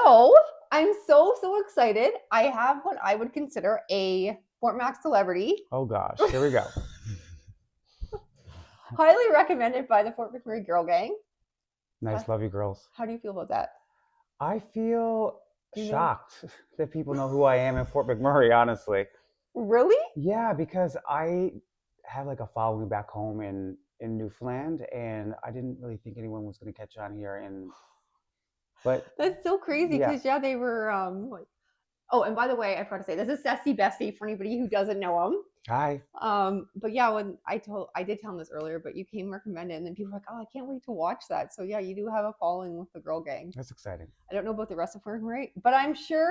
So I'm so excited. I have what I would consider a Fort Mac celebrity. Oh gosh, here we go. Highly recommended by the Fort McMurray Girl Gang. Nice, love you, girls. How do you feel about that? I feel Do you know? shocked that people know who I am in Fort McMurray, honestly. Really? Yeah, because I have like a following back home in Newfoundland, and I didn't really think anyone was going to catch on here. But That's so crazy yeah, because yeah, they were like, oh, and by the way, I forgot to say this is Zesty Besty for anybody who doesn't know him. hi. But yeah, when I did tell him this earlier, but you came recommended, and then people were like, oh, I can't wait to watch that. So yeah, you do have a following with the Girl Gang. That's exciting. I don't know about the rest of Fort McMurray, but I'm sure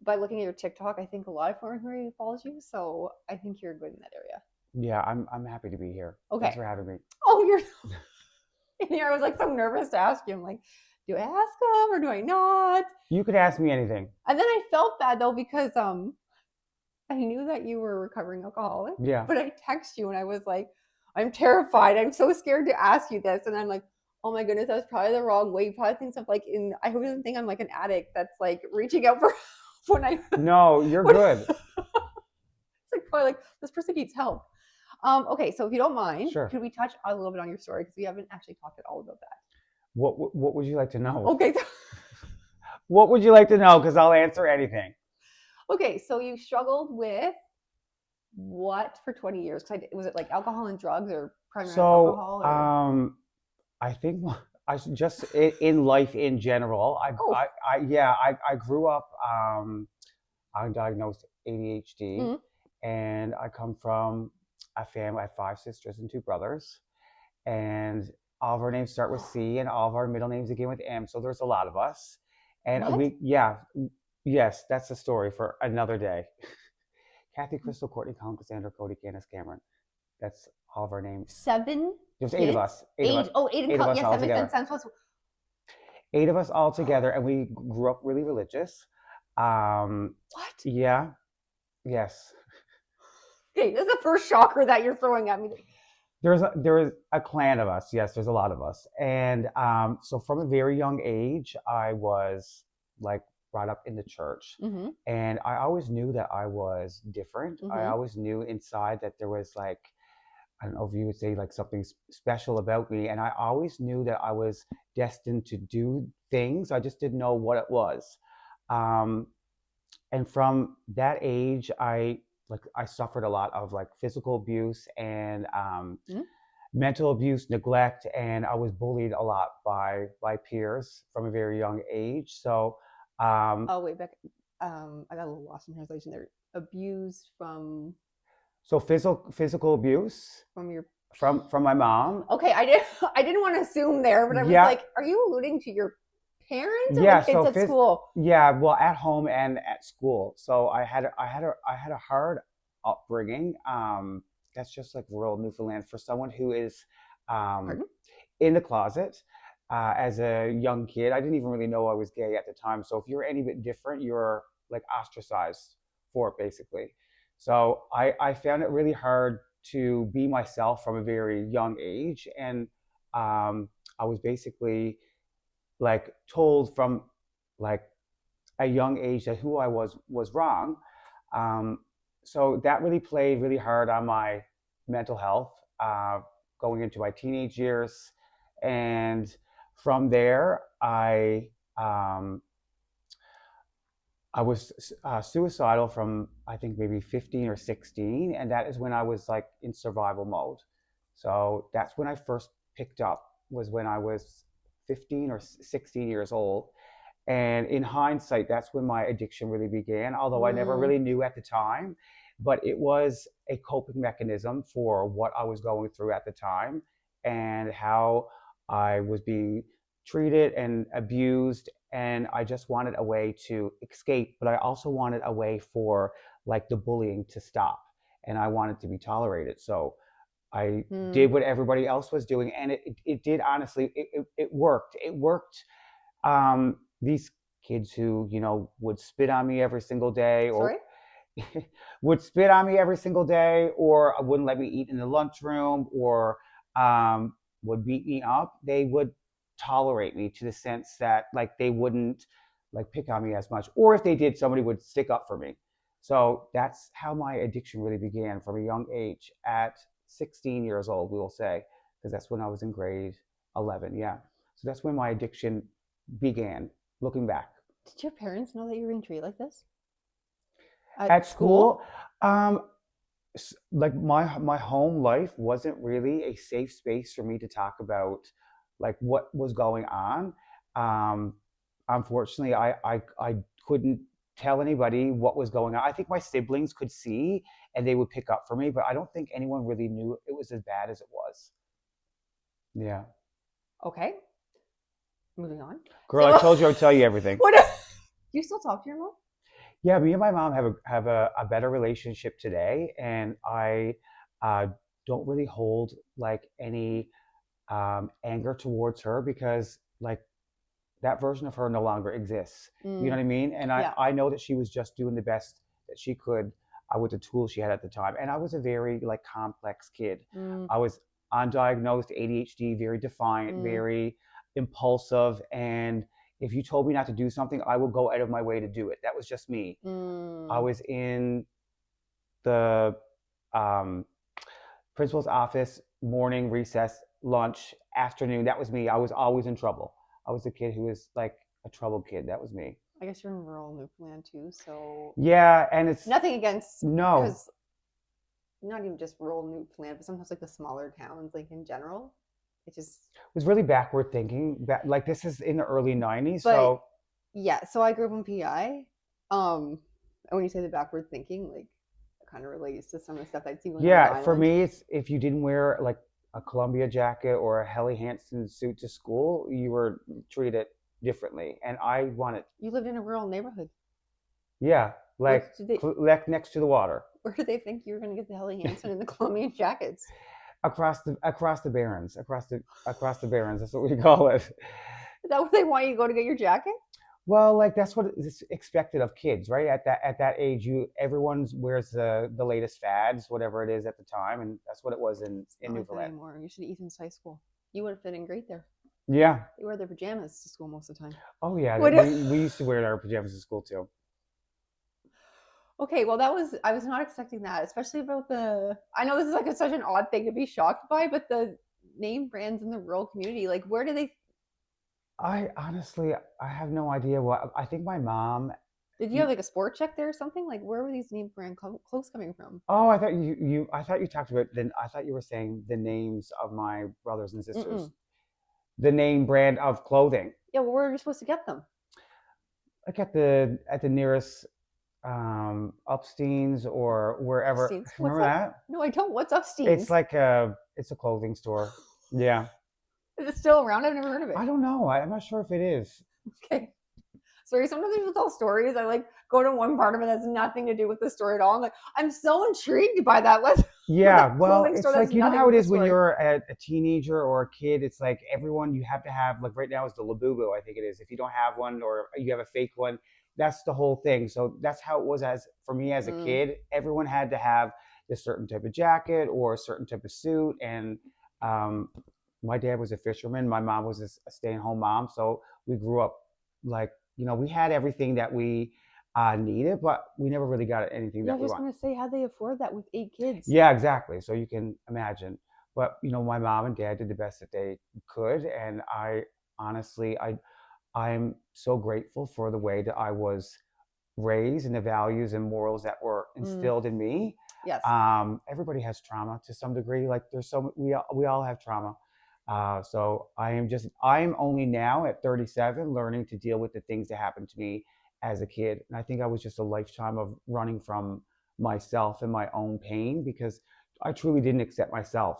by looking at your TikTok, I think a lot of Fort McMurray follows you. So I think you're good in that area. Yeah, I'm happy to be here. Okay. Thanks for having me. Oh, you're in here. I was like so nervous to ask you. I'm like, do I ask him or do I not? You could ask me anything. And then I felt bad though because I knew that you were a recovering alcoholic. Yeah. But I text you and I was like, I'm terrified. I'm so scared to ask you this. And I'm like, oh my goodness, that's probably the wrong way. You probably think of like I wouldn't think I'm like an addict that's like reaching out for when I No, you're good. It's like probably like this person needs help. Okay, so if you don't mind, Sure. could we touch a little bit on your story because we haven't actually talked at all about that. What would you like to know? Okay. What would you like to know? Because I'll answer anything. Okay, so you struggled with what for 20 years? Because was it like alcohol and drugs or primarily alcohol? Or? I think I just in life in general. I grew up undiagnosed ADHD, Mm-hmm. and I come from a family. I have 5 sisters and 2 brothers, and all of our names start with C, and all of our middle names begin with M. So there's a lot of us, and What? yes, that's a story for another day. Kathy, Crystal, Courtney, Colin, Cassandra, Cody, Candace, Cameron. That's all of our names. 7 There's kids? 8 of us. 8 of us. Oh, 8 8 of us yes, all that together. makes sense. 8 of us all together, and we grew up really religious. What? Yeah. Yes. Okay, this is the first shocker that you're throwing at me. There is a clan of us. Yes, there's a lot of us, and so from a very young age, I was like brought up in the church, Mm-hmm. and I always knew that I was different. Mm-hmm. I always knew inside that there was like, I don't know if you would say like something special about me, and I always knew that I was destined to do things. I just didn't know what it was. And from that age, I suffered a lot of like physical abuse and Mm-hmm. mental abuse, neglect, and I was bullied a lot by peers from a very young age. So Oh, wait, Beck. I got a little lost in translation there. Abused from physical abuse your from my mom. Okay, I didn't want to assume there, but I was like, are you alluding to your parents or Yeah, the kids at school? Yeah, well, at home and at school. So I had a hard upbringing. That's just like rural Newfoundland for someone who is Pardon? in the closet as a young kid. I didn't even really know I was gay at the time. So if you're any bit different, you're like ostracized for it, basically. So I found it really hard to be myself from a very young age, and I was basically like told from like a young age that who I was wrong. So that really played really hard on my mental health going into my teenage years, and from there I was suicidal from I think maybe 15 or 16, and that is when I was like in survival mode. So that's when I first picked up, was when I was 15 or 16 years old. And in hindsight, that's when my addiction really began, although I never really knew at the time. But it was a coping mechanism for what I was going through at the time and how I was being treated and abused. And I just wanted a way to escape, but I also wanted a way for like the bullying to stop. And I wanted to be tolerated. So I did what everybody else was doing, and it did, honestly, it worked. It worked. These kids who, would spit on me every single day, or would spit on me every single day, or wouldn't let me eat in the lunchroom, or would beat me up, they would tolerate me to the sense that like they wouldn't like pick on me as much, or if they did, somebody would stick up for me. So that's how my addiction really began from a young age at 16 years old, we will say, because that's when I was in grade 11. Yeah. So that's when my addiction began, looking back. Did your parents know that you were being treated like this at At school? school, like my home life wasn't really a safe space for me to talk about like what was going on. Um, Unfortunately, I couldn't tell anybody what was going on. I think my siblings could see and they would pick up for me, but I don't think anyone really knew it was as bad as it was. Yeah. Okay, moving on. Girl, I So, told you I would tell you everything. what? Do you still talk to your mom? Yeah, me and my mom have a better relationship today, and I uh, don't really hold like any anger towards her because like that version of her no longer exists. You know Mm, what I mean? And yeah. I know that she was just doing the best that she could with the tools she had at the time. And I was a very like complex kid. Mm, I was undiagnosed ADHD, very defiant, mm, very impulsive, and if you told me not to do something, I will go out of my way to do it. That was just me. I mm. was in the um, principal's office, morning, recess, lunch, afternoon. That was me. I was always in trouble. I was a kid who was like a troubled kid. That was me. I guess you're in rural Newfoundland too, so Yeah, and it's nothing against, no, because not even just rural Newfoundland, but sometimes like the smaller towns, like in general, it just. it was really backward thinking. Like this is in the early '90s, But so yeah, so I grew up in PI. And when you say the backward thinking, like it kind of relates to some of the stuff I'd seen going on yeah. For island. me, it's if you didn't wear like a Columbia jacket or a Helly Hansen suit to school, you were treated differently. And I wanted, You lived in a rural neighborhood. yeah, like What did they? like next to the water, Where did they think you were going to get the Helly Hansen and the Colombian jackets? across the Barrens, across the Barrens. That's what we call it. Is that where they want you to go to get your jacket? Well, like that's what is expected of kids, right? At that age, you everyone wears the latest fads, whatever it is at the time, and that's what it was It's in not like that Newfoundland. anymore. You should Ethan's high school. You would have fit in great there. Yeah. They wear their pajamas to school most of the time. Oh yeah. What? We used to wear our pajamas to school too. Okay, well, that was, I was not expecting that, especially about the. I know this is like such an odd thing to be shocked by, but the name brands in the rural community, like where do they? I honestly, I have no idea what. I think my mom. Did you have like a sport check there or something? Like where were these name brand clothes coming from? Oh, I thought I thought you talked about. Then I thought you were saying the names of my brothers and sisters. Mm-mm. The name brand of clothing, Yeah, well, where are you supposed to get them? like at the nearest Upsteins or wherever. Upsteins. What's Remember that? that? No, I don't. What's It's Upsteins? like it's a clothing store. Yeah. Is it still around? I've never heard of it. I don't know. I'm not sure if it is. Okay. Sorry, sometimes people tell stories. I like go to one part of it that has nothing to do with the story at all. I'm like, I'm so intrigued by that. Let's with Yeah, that well, clothing store it's that's like you know nothing how with it the is when story. you're a teenager or a kid. It's like everyone you have to have like right now is the Labubu, I think it is. If you don't have one or you have a fake one, that's the whole thing. So that's how it was as for me as a Mm. kid. Everyone had to have this certain type of jacket or a certain type of suit. And um, my dad was a fisherman. My mom was a stay-at-home mom. So we grew up like we had everything that we needed, but we never really got anything Yeah, I that we was just want. gonna say how they afford that with 8 kids. Yeah, exactly. So you can imagine. But my mom and dad did the best that they could, and I honestly, I'm so grateful for the way that I was raised and the values and morals that were Mm. instilled in me. Yes. Everybody has trauma to some degree. Like there's so we all have trauma. So I am only now at 37 learning to deal with the things that happened to me as a kid. And I think I was just a lifetime of running from myself and my own pain because I truly didn't accept myself.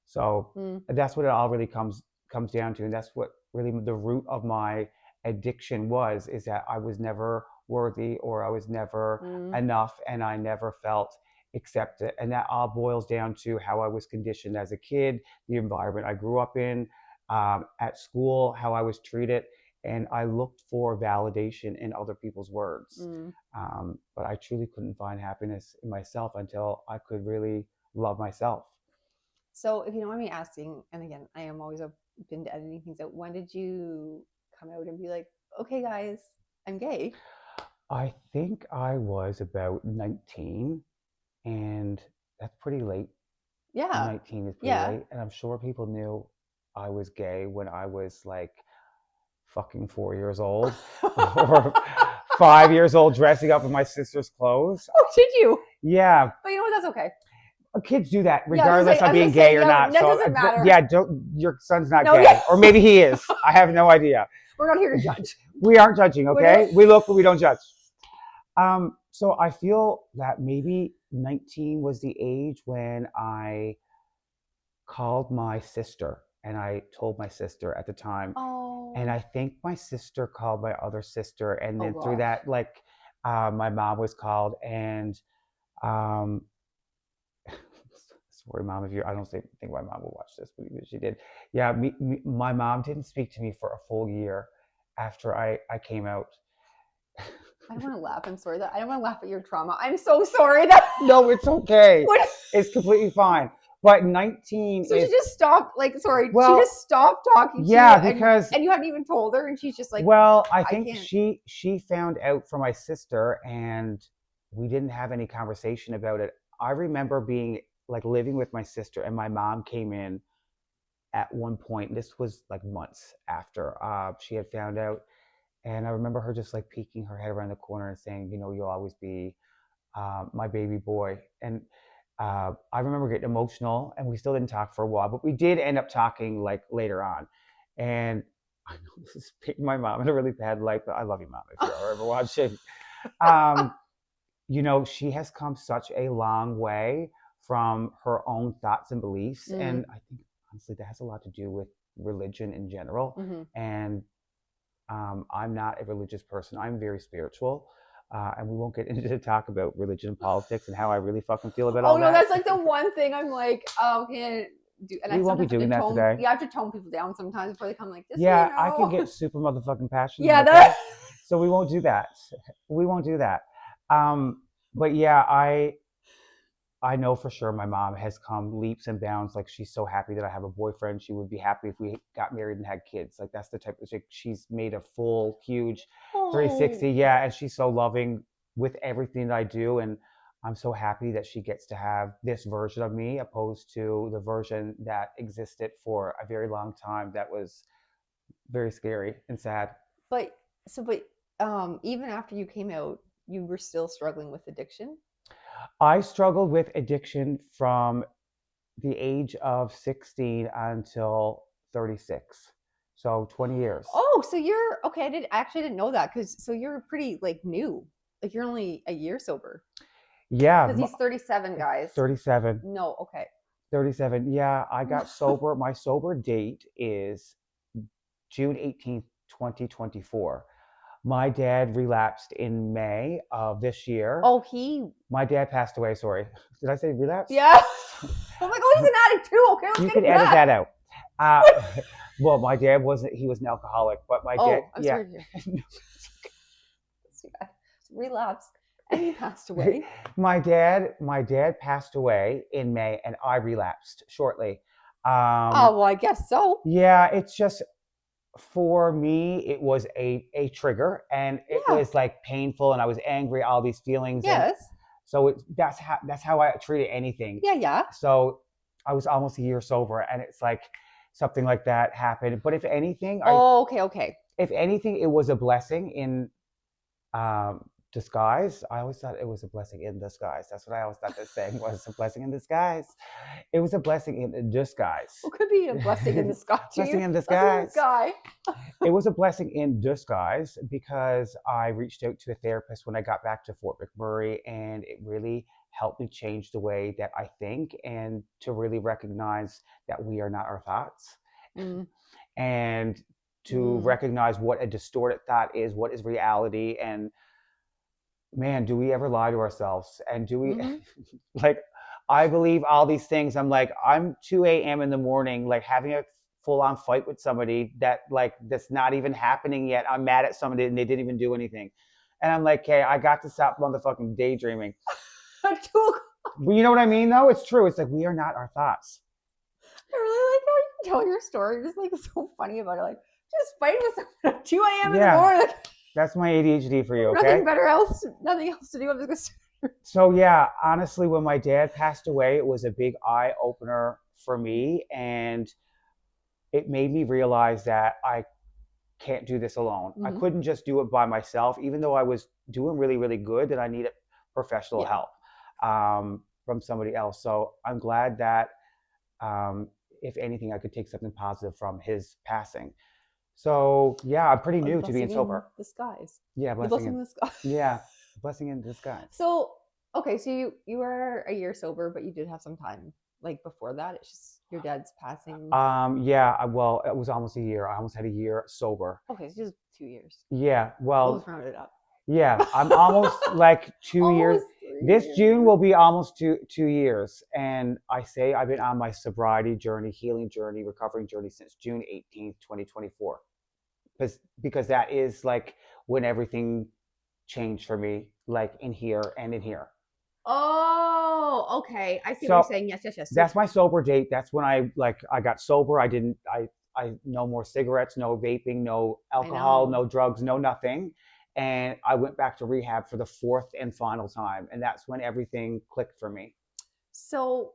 So Mm. that's what it all really comes down to. And that's what really the root of my addiction was is that I was never worthy or I was never Mm. enough and I never felt accepted. And that all boils down to how I was conditioned as a kid, the environment I grew up in, at school, how I was treated. And I looked for validation in other people's words. Mm. But I truly couldn't find happiness in myself until I could really love myself. So, if you don't mind me asking, and again, I am always open to editing things out. When did you come out and be like, okay, guys, I'm gay. I think I was about 19, and that's pretty late. Yeah. 19 is pretty Yeah. late, and I'm sure people knew I was gay when I was like fucking 4 years old or 5 years old dressing up in my sister's clothes. Oh, did you? Yeah, But you know what? That's okay. kids do that Yeah, regardless of I was being gonna say, gay or yeah, not. that So, doesn't matter. yeah, don't. Your son's not No, gay, yeah. or maybe he is. I have no idea. We're not here to judge. We aren't judging, We're okay? not- We look, but we don't judge. So I feel that maybe 19 was the age when I called my sister, and I told my sister at the time, and Oh. I think my sister called my other sister, and Oh then through gosh. that, like, my mom was called, and um, sorry, mom, if you, I don't think my mom will watch this, but she did. Yeah, my mom didn't speak to me for a full year after I came out. I don't want to laugh. I'm sorry that I don't want to laugh at your trauma. I'm so sorry that. No, it's okay. What? It's completely fine. But 19 So is, she just stopped. Like, sorry, she well, just stopped talking to you, yeah, because, and you hadn't even told her, and she's just like, well, I I think can't. she found out from my sister, and we didn't have any conversation about it. I remember being like living with my sister, and my mom came in at one point. This was like months after she had found out, and I remember her just like peeking her head around the corner and saying, you know, you'll always be my baby boy. And I remember getting emotional, and we still didn't talk for a while, but we did end up talking like later on. And I know this is putting my mom in a really bad light, but I love you, mom, if you're ever watching. Um, you know, she has come such a long way from her own thoughts and beliefs. And I think, honestly, that has a lot to do with religion in general. Mm-hmm. And I'm not a religious person, I'm very spiritual. And we won't get into the talk about religion and politics and how I really fucking feel about all Oh no, that. that's like the one thing I'm like, oh, can't do. And We I won't be sometimes have doing to that tone. today. You have to tone people down sometimes before they come like this. Yeah, You I can know? get super motherfucking passionate. Yeah, Okay? that. So we won't do that. We won't do that. But yeah, I know for sure my mom has come leaps and bounds. Like, she's so happy that I have a boyfriend. She would be happy if we got married and had kids. Like, that's the type of chick. She's made a full, huge 360. Oh. Yeah, and she's so loving with everything that I do. And I'm so happy that she gets to have this version of me opposed to the version that existed for a very long time that was very scary and sad. But even after you came out, you were still struggling with addiction. I struggled with addiction from the age of 16 until 36. So 20 years. Oh, so you're okay. I actually didn't know that because so you're pretty like new. Like you're only a year sober. Yeah. Because he's 37, guys. 37. No, okay. 37. Yeah, I got sober. My sober date is June 18th, 2024. My dad relapsed in May of this year. Oh, my dad passed away. Sorry. Did I say relapse? Yeah. I'm like, oh, he's an addict too. Okay, let's you get could edit that out. Well, my dad wasn't. He was an alcoholic, but my dad. I'm yeah. sorry to hear. That's too bad. Relapsed and he passed away. my dad passed away in May, and I relapsed shortly. Oh well, I guess so. Yeah, it's just, for me, it was a trigger, and it was like painful, and I was angry, all these feelings. Yes. So that's how I treated anything. Yeah. So I was almost a year sober, and it's like something like that happened. But if anything, okay. If anything, it was a blessing in disguise. I always thought it was a blessing in disguise. That's what I always thought this saying was, a blessing in disguise. It was a blessing in disguise. It could be a blessing in disguise. Blessing in disguise. It was a blessing in disguise because I reached out to a therapist when I got back to Fort McMurray, and it really helped me change the way that I think, and to really recognize that we are not our thoughts. And to recognize what a distorted thought is, what is reality, and man, do we ever lie to ourselves? And do we like, I believe all these things. I'm like, I'm 2 a.m. in the morning, like having a full-on fight with somebody that's not even happening yet. I'm mad at somebody and they didn't even do anything. And I'm like, hey, I got to stop motherfucking daydreaming. You know what I mean, though? It's true. It's like, we are not our thoughts. I really like how you tell your story. Just like so funny about it. Like, just fighting with someone at 2 a.m. in the morning. That's my ADHD for you, okay? Nothing else to do. I'm just gonna. So yeah, honestly, when my dad passed away, it was a big eye opener for me, and it made me realize that I can't do this alone. I Mhm. couldn't just do it by myself, even though I was doing really, really good, that I needed professional Yeah. help from somebody else. So I'm glad that, um, if anything, I could take something positive from his passing. So yeah, I'm pretty A new to being blessing in sober. disguise. Yeah, The blessing blessing in, in disguise. yeah, blessing in disguise. So okay, so you were a year sober, but you did have some time like before that. It's just your dad's passing. Yeah, well, it was almost a year. I almost had a year sober. Okay, so just 2 years. Yeah, We'll just well, round it up. yeah, I'm almost like 2 years. Almost 3 This June years. will be almost 2 years. And I say I've been on my sobriety journey, healing journey, recovering journey since June 18th, 2024. Because that is like when everything changed for me, like in here and in here. Oh, okay. I see what you're So saying. Yes, yes, yes. So that's my sober date. That's when I got sober. I no more cigarettes, no vaping, no I alcohol, know. no drugs, no nothing. And I went back to rehab for the fourth and final time. And that's when everything clicked for me. So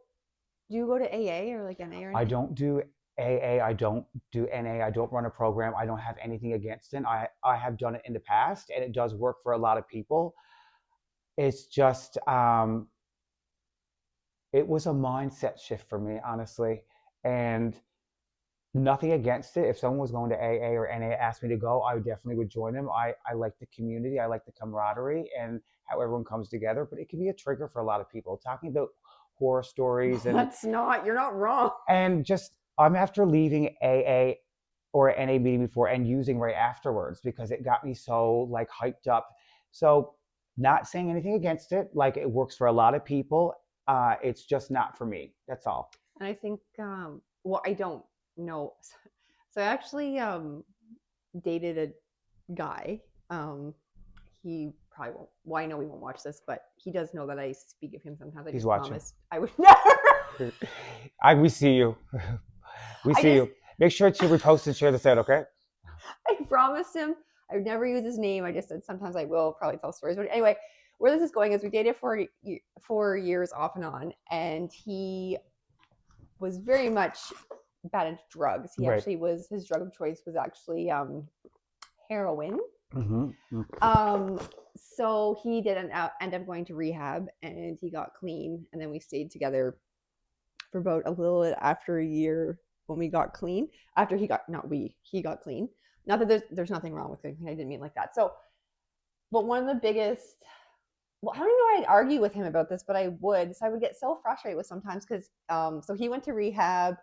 do you go to AA or like NA or I anything? don't do AA, I don't do NA, I don't run a program. I don't have anything against it. I have done it in the past and it does work for a lot of people. It's just it was a mindset shift for me, honestly. And nothing against it. If someone was going to AA or NA asked me to go, I definitely would join them. I like the community, I like the camaraderie and how everyone comes together, but it can be a trigger for a lot of people. Talking about horror stories That's not, you're not wrong. and just I'm after leaving AA or NA meeting before and using right afterwards because it got me so like hyped up. So not saying anything against it, like it works for a lot of people. It's just not for me. That's all. And I think, well, I don't know. So I actually dated a guy. He probably won't. Well, I know he won't watch this, but he does know that I speak of him sometimes. I He's just watching. promised I would never. We see you. We I see just you. Make sure to repost and share this out, okay? I promised him I would never use his name. I just said sometimes I will probably tell stories. But anyway, where this is going is we dated for 4 years off and on, and he was very much bad into drugs. He Right. actually was his drug of choice was actually heroin. Mm-hmm. So he didn't end up going to rehab, and he got clean, and then we stayed together for about a little bit after a year when we got clean. After he got not we he got clean. Not that there's nothing wrong with it. I didn't mean like that. So, but one of the biggest well, I don't even know I'd argue with him about this, but I would. So I would get so frustrated with sometimes because so he went to rehab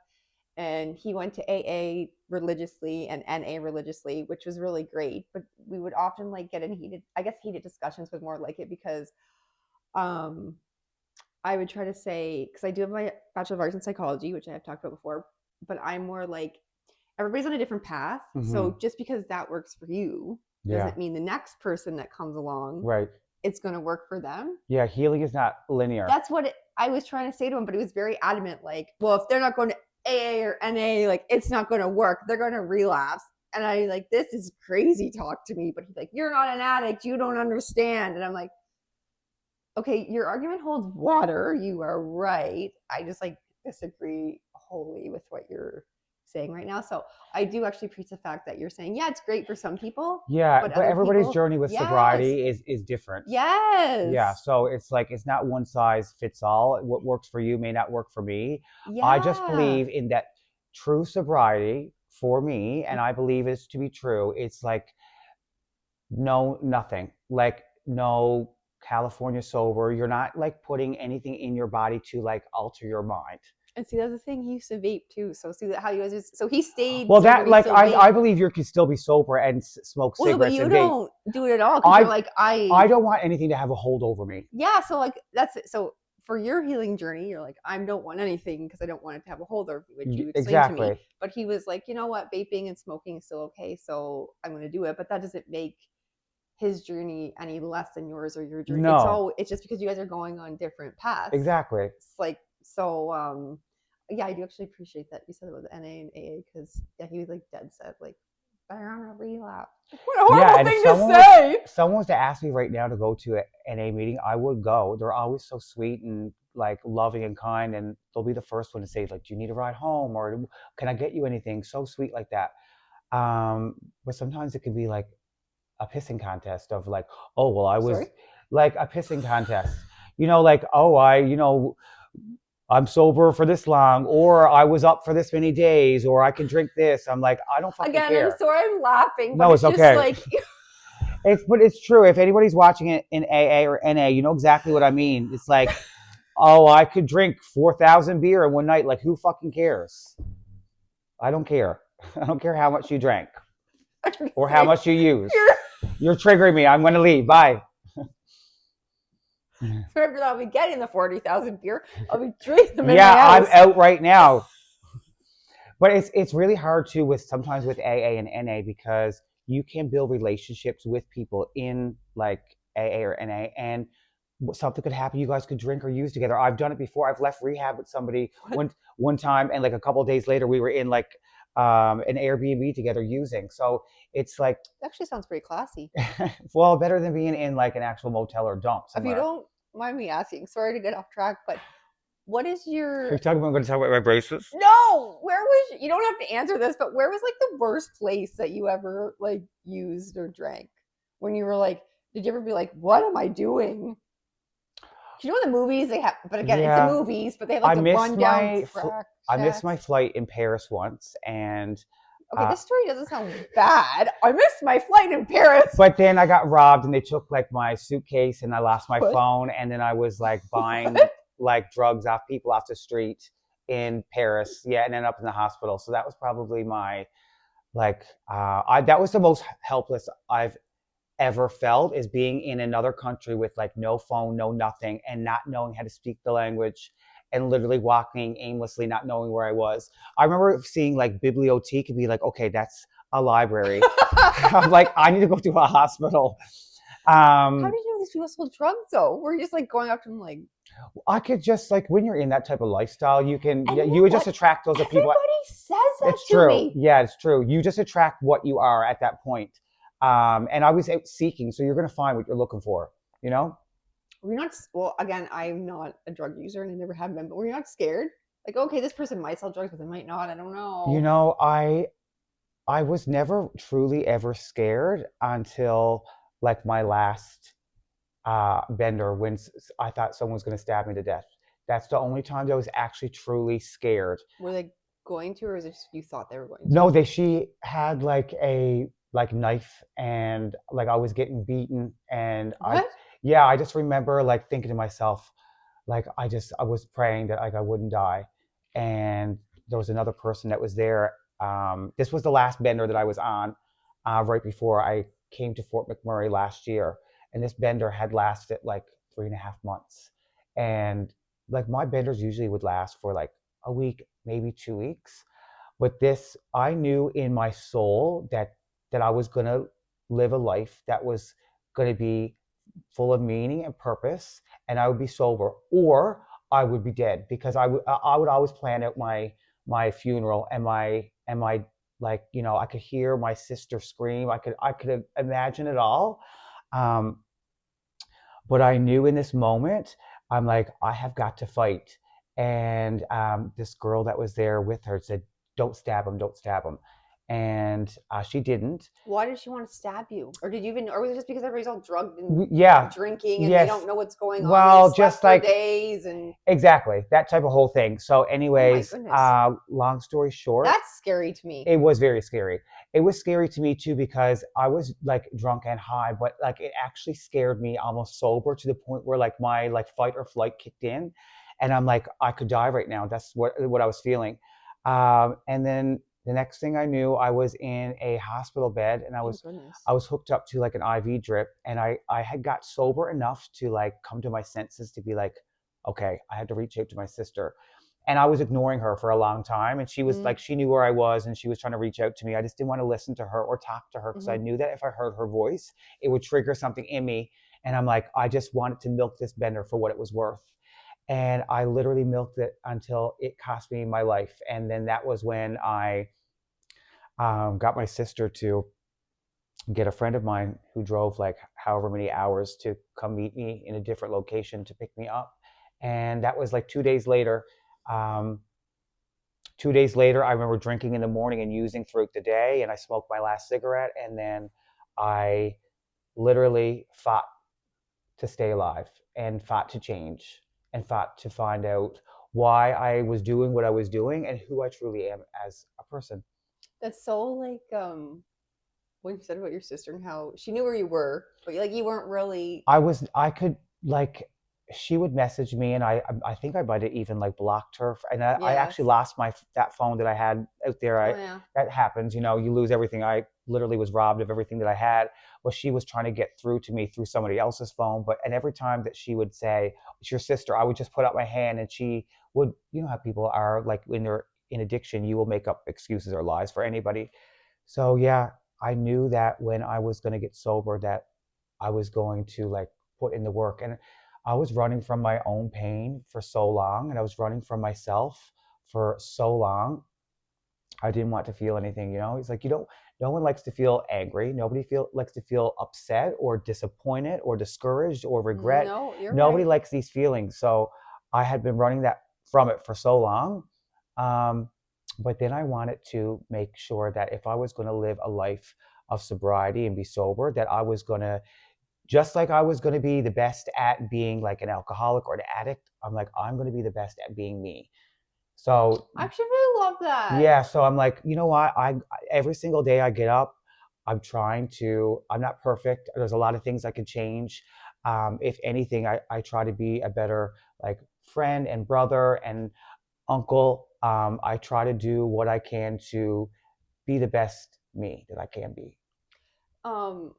and he went to AA religiously and NA religiously, which was really great. But we would often like get in heated discussions was more like it because um I would try to say because I do have my Bachelor of Arts in Psychology, which I have talked about before, but I'm more like everybody's on a different path. Mm-hmm. So just because that works for you Yeah. doesn't mean the next person that comes along Right. it's going to work for them. Yeah. Healing is not linear. That's what I was trying to say to him, but he was very adamant. Like, well, if they're not going to AA or NA, like it's not going to work. They're going to relapse. And I like this is crazy talk to me. But he's like, you're not an addict. You don't understand. And I'm like, okay, your argument holds water. You are right. I just like disagree wholly with what you're saying right now. So I do actually preach the fact that you're saying, yeah, it's great for some people. Yeah, But but other everybody's people, journey with yes. sobriety is different. Yes. Yeah, so it's like it's not one size fits all. What works for you may not work for me. Yeah. I just believe in that true sobriety for me, and I believe it's to be true. It's like no nothing. Like no California sober. You're not like putting anything in your body to like alter your mind. And see, that's the thing. He used to vape too. So see that how you guys just so he stayed. Well, sober, that but he like still I vaped. believe you can still be sober and smoke Well, no, but cigarettes you and vape. don't do it at all because you're like I don't want anything to have a hold over me. Yeah, so like that's it. So for your healing journey, you're like I don't want anything because I don't want it to have a hold over me, which you explained to me. Exactly. But he was like, you know what, vaping and smoking is still okay, so I'm going to do it. But that doesn't make his journey any less than yours or your journey. No. It's just because you guys are going on different paths. Exactly. It's like so. Yeah, I do actually appreciate that you said about the NA and AA because yeah, he was like dead set like they're on a relapse. What a Yeah, horrible and if thing to say. someone was to ask me right now to go to an A meeting, I would go. They're always so sweet and like loving and kind, and they'll be the first one to say like, "Do you need a ride home?" or "Can I get you anything?" So sweet like that. Um, but sometimes it can be like a pissing contest of like, "Oh, well, I Sorry. was like a pissing contest." Like, "Oh, I'm sober for this long, or I was up for this many days, or I can drink this." I'm like, I don't fucking Again, I'm care. sorry I'm laughing, but No, it's it's just okay. like But it's true. If anybody's watching it in AA or NA, you know exactly what I mean. It's like, oh, I could drink 4,000 beer in one night. Like, who fucking cares? I don't care. I don't care how much you drank or how much you use. you're You're triggering me. I'm going to leave. Bye. after I'll be getting the 40,000 beer, I'll be drinking them in my Yeah, I'm house. out right now. But it's really hard too with sometimes with AA and NA because you can build relationships with people in like AA or NA, and something could happen. You guys could drink or use together. I've done it before. I've left rehab with somebody one time, and like a couple of days later, we were in like an Airbnb together using. So it's like, It actually sounds pretty classy. well, better than being in like an actual motel or dump If you somewhere. don't mind me asking, sorry to get off track, but what is Are your you talking about? I'm going to talk about my braces. no? Where was you don't have to answer this, but where was like the worst place that you ever like used or drank when you were like? Did you ever be like, what am I doing? You know in the movies they have, but again, it's the Yeah, movies, but they have like I the missed rundown my crack I missed my shacks. flight in Paris once, and Okay, uh, this story doesn't sound bad. I missed my flight in Paris. but then I got robbed, and they took like my suitcase, and I lost my What? phone, and then I was like buying What? like drugs off people off the street in Paris, yeah, and ended up in the hospital. So that was probably my like I that was the most helpless I've ever felt, is being in another country with like no phone, no nothing, and not knowing how to speak the language, and literally walking aimlessly, not knowing where I was. I remember seeing like bibliothèque and be like, okay, that's a library. I'm like, I need to go to a hospital. How Um, did you know these people sold drugs though? Were you just like going up to them like, I could just like when you're in that type of lifestyle, you can, and yeah, you you know would just what? attract those of people. Everybody says that It's to true. me. Yeah, it's true. You just attract what you are at that point. And I was out seeking, so you're going to find what you're looking for, you know? Were you not, well, again, I'm not a drug user and I never have been, but were you not scared? Like, okay, this person might sell drugs, but they might not. I don't You know. know, I was never truly ever scared until like my last bender when I thought someone was going to stab me to death. That's the only time that I was actually truly scared. Were they going to, or is it just you thought they were going to? No, she had like a like knife, and like I was getting beaten, and What? yeah, I just remember like thinking to myself, like I was praying that like I wouldn't die. And there was another person that was there. This was the last bender that I was on right before I came to Fort McMurray last year, and this bender had lasted like 3.5 months. And like my benders usually would last for like a week, maybe 2 weeks. But this, I knew in my soul that I was gonna live a life that was gonna be full of meaning and purpose, and I would be sober, or I would be dead, because I would always plan out my funeral, and my like, I could hear my sister scream. I could imagine it all. Um, but I knew in this moment, I'm like, I have got to fight. And this girl that was there with her said, "Don't stab him, don't stab him." And she didn't. Why did she want to stab you? Or did you even, or was it just because everybody's all drugged and Yeah, drinking and they yes. don't know what's going on? They Well, slept just for like days and, exactly that type of whole thing. So, oh my anyways, goodness. long story short, That's scary to me. it was very scary. It was scary to me too because I was like drunk and high, but like it actually scared me almost sober, to the point where like my like fight or flight kicked in, and I'm like, I could die right now. That's what I was feeling. And then the next thing I knew, I was in a hospital bed, and I Thank was goodness. I was hooked up to like an IV drip, and I had got sober enough to like come to my senses, to be like, okay, I had to reach out to my sister. And I was ignoring her for a long time, and she was Mm, like, she knew where I was, and she was trying to reach out to me. I just didn't want to listen to her or talk to her, because I mhm. knew that if I heard her voice, it would trigger something in me. And I'm like, I just wanted to milk this bender for what it was worth. And I literally milked it until it cost me my life. And then that was when got my sister to get a friend of mine who drove like however many hours to come meet me in a different location to pick me up. And that was like 2 days later. Um, 2 days later, I remember drinking in the morning and using throughout the day. And I smoked my last cigarette. And then I literally fought to stay alive and fought to change and fought to find out why I was doing what I was doing and who I truly am as a person. That's so like when you said about your sister and how she knew where you were, but like you weren't really. I could like, she would message me and I think I might have even like blocked her. And I Yes. actually lost that phone that I had out there. Oh yeah. That happens, you lose everything. I literally was robbed of everything that I had. Well, she was trying to get through to me through somebody else's phone. And every time that she would say, it's your sister, I would just put out my hand and she would, you know how people are like when they're in addiction, you will make up excuses or lies for anybody. So yeah, I knew that when I was going to get sober that I was going to like put in the work. And I was running from my own pain for so long and I was running from myself for so long. I didn't want to feel anything. It's like no one likes to feel angry. Nobody likes to feel upset or disappointed or discouraged or regret. No, you're Nobody right. likes these feelings. So I had been running that from it for so long. Um, but then I wanted to make sure that if I was going to live a life of sobriety and be sober, that I was going to, just like I was going to be the best at being like an alcoholic or an addict, I'm going to be the best at being me. So I actually really love that. yeah, so I'm like, you know what? Every single day I get up, I'm not perfect. There's a lot of things I can change. If anything, I try to be a better like friend and brother and uncle. I try to do what I can to be the best me that I can be. Um,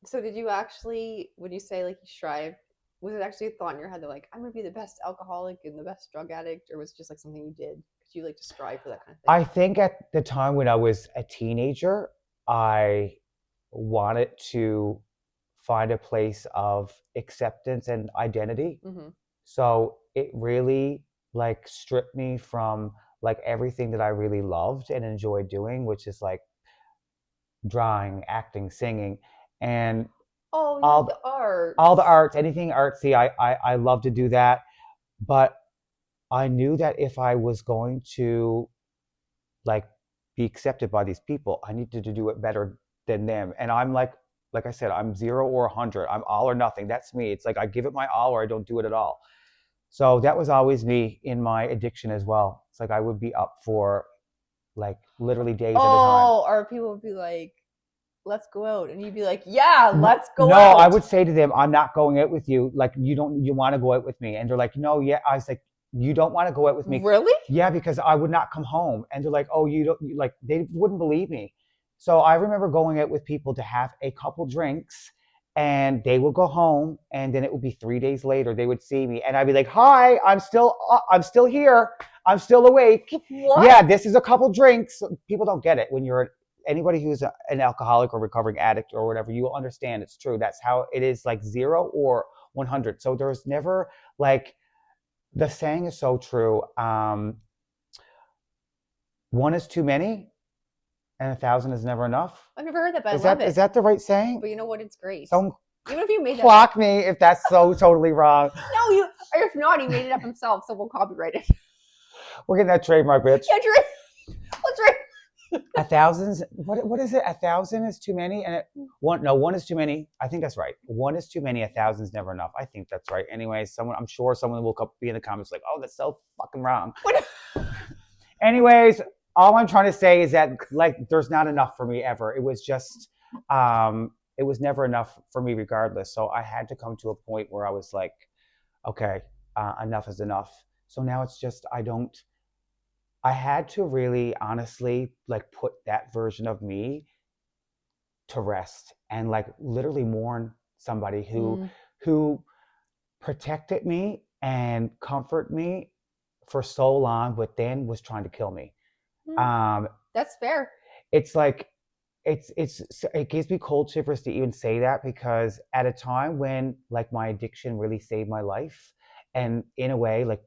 so did you actually, when you say like you strive, was it actually a thought in your head that like I'm gonna be the best alcoholic and the best drug addict, or was it just like something you did because you like to strive for that kind of thing? I think at the time when I was a teenager, I wanted to find a place of acceptance and identity. Mm-hmm. So it really like stripped me from like everything that I really loved and enjoyed doing, which is like drawing, acting, singing, and Oh, you all like the, the arts. all the arts, anything artsy. I love to do that. But I knew that if I was going to like be accepted by these people, I needed to do it better than them. And I'm like I said, I'm 0 or 100. I'm all or nothing. That's me. It's like I give it my all or I don't do it at all. So that was always me in my addiction as well. It's like I would be up for like literally days at a time. Oh, or people would be like, "Let's go out," and you'd be like, "Yeah, let's go No, I out." would say to them, I'm not going out with you. Like you want to go out with me? And they're like, no, yeah. I was like, you don't want to go out with me? Really? Yeah, because I would not come home. And they're like, oh, you don't like, they wouldn't believe me. So I remember going out with people to have a couple drinks and they would go home and then it would be 3 days later they would see me and I'd be like, hi, I'm still here, I'm still awake. What? Yeah, this is a couple drinks. People don't get it when you're anybody who's an alcoholic or recovering addict or whatever, you will understand it's true. That's how it is, like 0 or 100. So there's never like, the saying is so true. One is too many and 1,000 is never enough. I've never heard that, but I Is love that it. the right saying? But you know what? It's great. Don't Even if you made that up. clock me if that's so totally wrong. No, you. Or if not, he made it up himself, so we'll copyright it. We're getting that trademark, bitch. Yeah, Dre. What's right? 1,000's what is it? 1,000 is too many, and one is too many. I think that's right. One is too many. 1,000's never enough. I think that's right. Anyway, I'm sure someone will be in the comments like, oh, that's so fucking wrong. What? Anyways, all I'm trying to say is that like there's not enough for me ever. It was just it was never enough for me regardless. So I had to come to a point where I was like, okay, enough is enough. So now it's just I had to really honestly like put that version of me to rest and like literally mourn somebody who protected me and comforted me for so long, but then was trying to kill me. Um, That's fair. it's like it gives me cold shivers to even say that because at a time when like my addiction really saved my life and in a way like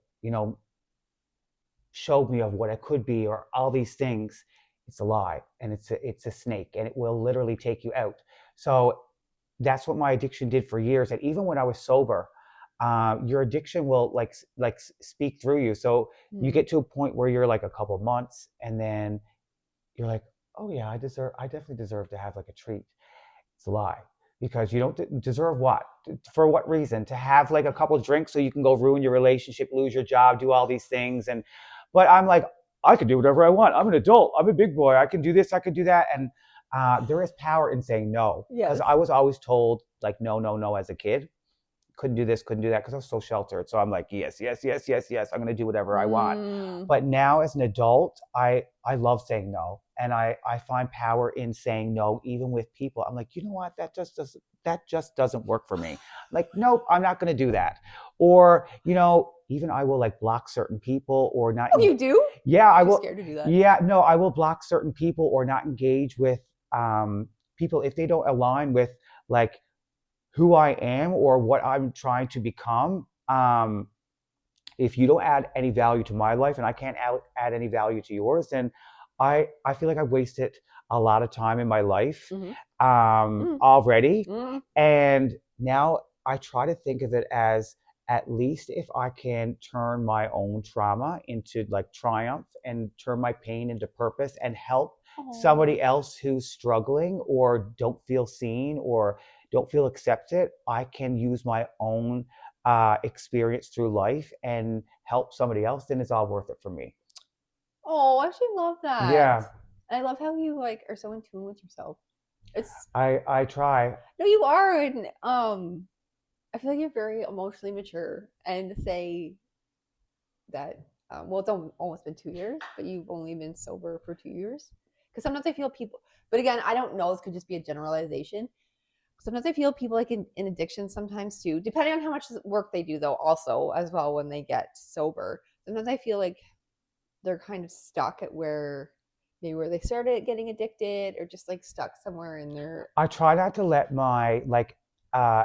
showed me of what I could be or all these things, It's a lie, and it's a snake, and it will literally take you out. So that's what my addiction did for years. And even when I was sober, your addiction will speak through you. So you Mm. get to a point where you're like a couple months, and then you're like, oh yeah, I definitely deserve to have like a treat. It's a lie, because you don't deserve what? For what reason? To have like a couple drinks so you can go ruin your relationship, lose your job, do all these things. And but I'm like, I can do whatever I want. I'm an adult. I'm a big boy. I can do this. I can do that. And there is power in saying no, because Yes. I was always told like no, no, no as a kid. Couldn't do this, couldn't do that, because I was so sheltered. So I'm like, yes, yes, yes, yes, yes. I'm going to do whatever I want. Mm. But now as an adult, I love saying no, and I find power in saying no, even with people. I'm like, you know what? That just doesn't work for me. Like, nope, I'm not going to do that. Or even I will like block certain people or not. Oh, you do? Yeah, I Too will. scared to do that. Yeah, no, I will block certain people or not engage with people if they don't align with like who I am or what I'm trying to become. If you don't add any value to my life and I can't add any value to yours, then I feel like I've wasted a lot of time in my life Mm-hmm. Mm. already. Mm. And now I try to think of it as, at least if I can turn my own trauma into like triumph and turn my pain into purpose and help Oh. somebody else who's struggling or don't feel seen or don't feel accepted, I can use my own experience through life and help somebody else, then it's all worth it for me. Oh, I actually love that. Yeah, I love how you like are so in tune with yourself. It's I try. no, you are, and I feel like you're very emotionally mature. And to say that, well, it's almost been 2 years, but you've only been sober for 2 years. Because sometimes I feel people, but again, I don't know. This could just be a generalization. Sometimes I feel people like in addiction sometimes too, depending on how much work they do, though, also as well when they get sober. Sometimes I feel like they're kind of stuck at where they started getting addicted or just like stuck somewhere in their. I try not to let my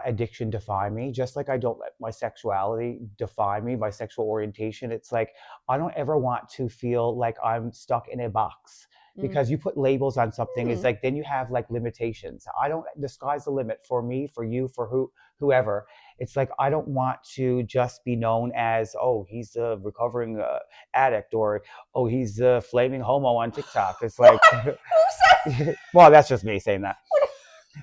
addiction define me, just like I don't let my sexuality define me, my sexual orientation. It's like I don't ever want to feel like I'm stuck in a box, Mm. because you put labels on something is Mm. like then you have like limitations. I don't The sky's the limit for me, for you, for whoever. It's like I don't want to just be known as, oh, he's a recovering addict, or oh, he's a flaming homo on TikTok. It's like Who said? well, that's just me saying that. What?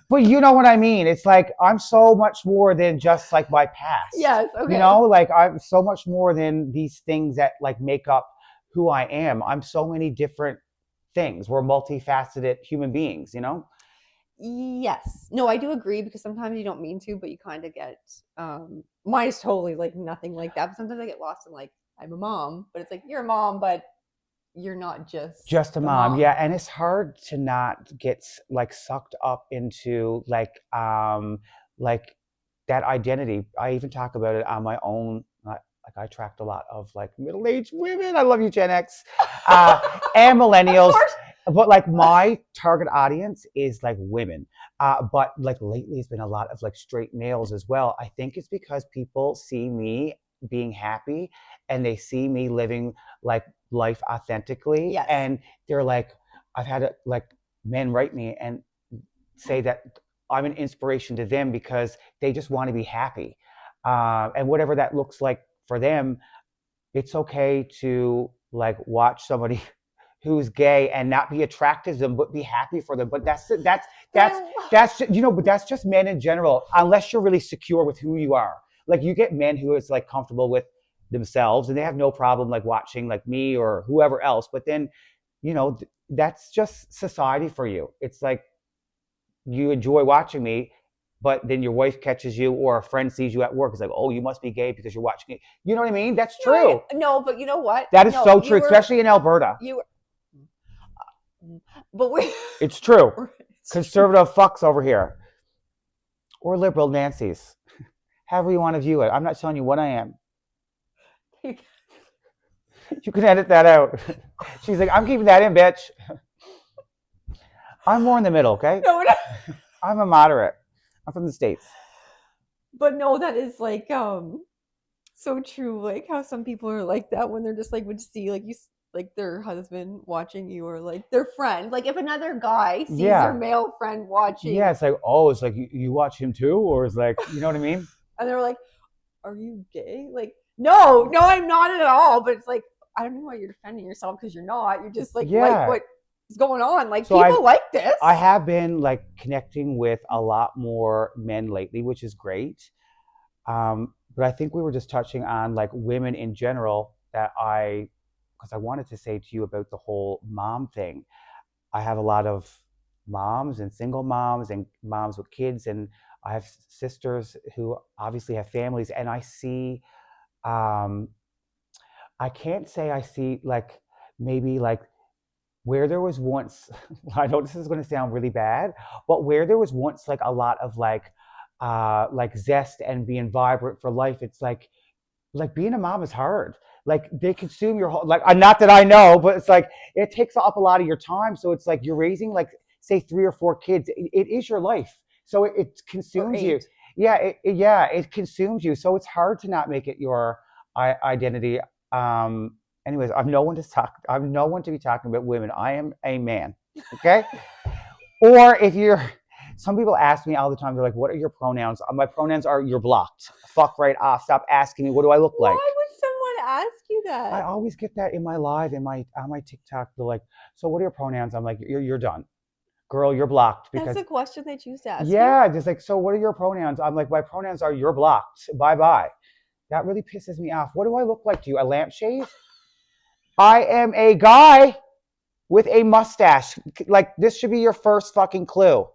But you know what I mean? It's like I'm so much more than just like my past. Yes. Okay. Like I'm so much more than these things that like make up who I am. I'm so many different things. We're multifaceted human beings. Yes. No, I do agree because sometimes you don't mean to, but you kind of get. Mine is totally like nothing like that. But sometimes I get lost in like I'm a mom, but it's like you're a mom, but you're not just Just a a mom, yeah, mom. and it's hard to not get like sucked up into like that identity. I even talk about it on my own. Like I attract a lot of like middle-aged women. I love you, Gen X, and Of millennials. course. But like my target audience is like women. But like lately, it's been a lot of like straight males as well. I think it's because people see me being happy and they see me living like life authentically, Yes. and they're like, I've had like men write me and say that I'm an inspiration to them because they just want to be happy, and whatever that looks like for them. It's okay to like watch somebody who's gay and not be attracted to them but be happy for them. But But that's but that's just men in general, unless you're really secure with who you are. Like you get men who is like comfortable with themselves and they have no problem like watching like me or whoever else, but then that's just society for you. It's like you enjoy watching me, but then your wife catches you or a friend sees you at work. It's like, oh, you must be gay because you're watching it. You know what I mean? That's true. no, but you know what? That is No, so true, especially in Alberta. you were, but we. It's true. It's true. Conservative fucks over here. Or liberal Nancy's. However you want to view it. I'm not telling you what I am. You can edit that out. She's like, I'm keeping that in, bitch. I'm more in the middle, okay? No, no. I'm a moderate. I'm from the States. But no, that is like so true. Like how some people are like that when they're just like would see like you like their husband watching you, or like their friend. Like if another guy sees their Yeah. male friend Yeah, watching, it's like, oh, it's like you watch him too, or it's like, you know what I mean? and they're like, "Are you gay?" Like, no, no, I'm not at all. But it's like I don't know why you're defending yourself because you're not. You're just like Yeah. what is going on? Like So people like this. I have been like connecting with a lot more men lately, which is great. But I think we were just touching on like women in general because I wanted to say to you about the whole mom thing. I have a lot of moms and single moms and moms with kids, and I have sisters who obviously have families, and I see, um, I can't say I see like maybe like where there was once, I know this is going to sound really bad, but where there was once like a lot of like zest and being vibrant for life, it's like being a mom is hard. Like they consume your whole like not that I know, but it's like it takes up a lot of your time. So it's like you're raising like say 3 or 4 kids. It is your life. So it Or consumes you. 8. Yeah, it consumes you. So it's hard to not make it your identity. Anyways, I'm no one to be talking about women. I am a man. Okay. Or if you're, some people ask me all the time, they're like, what are your pronouns? My pronouns are you're blocked. Fuck right off. Stop asking me, what do I look like? Why would someone ask you I that? always get that in my live, on my TikTok. They're like, so what are your pronouns? I'm like, you're done. Girl, you're blocked. That's Because, the question they choose to ask you. yeah, just like, so what are your pronouns? I'm like, my pronouns are you're blocked. Bye bye. That really pisses me off. What do I look like to you? A lampshade? I am a guy with a mustache. Like, this should be your first fucking clue.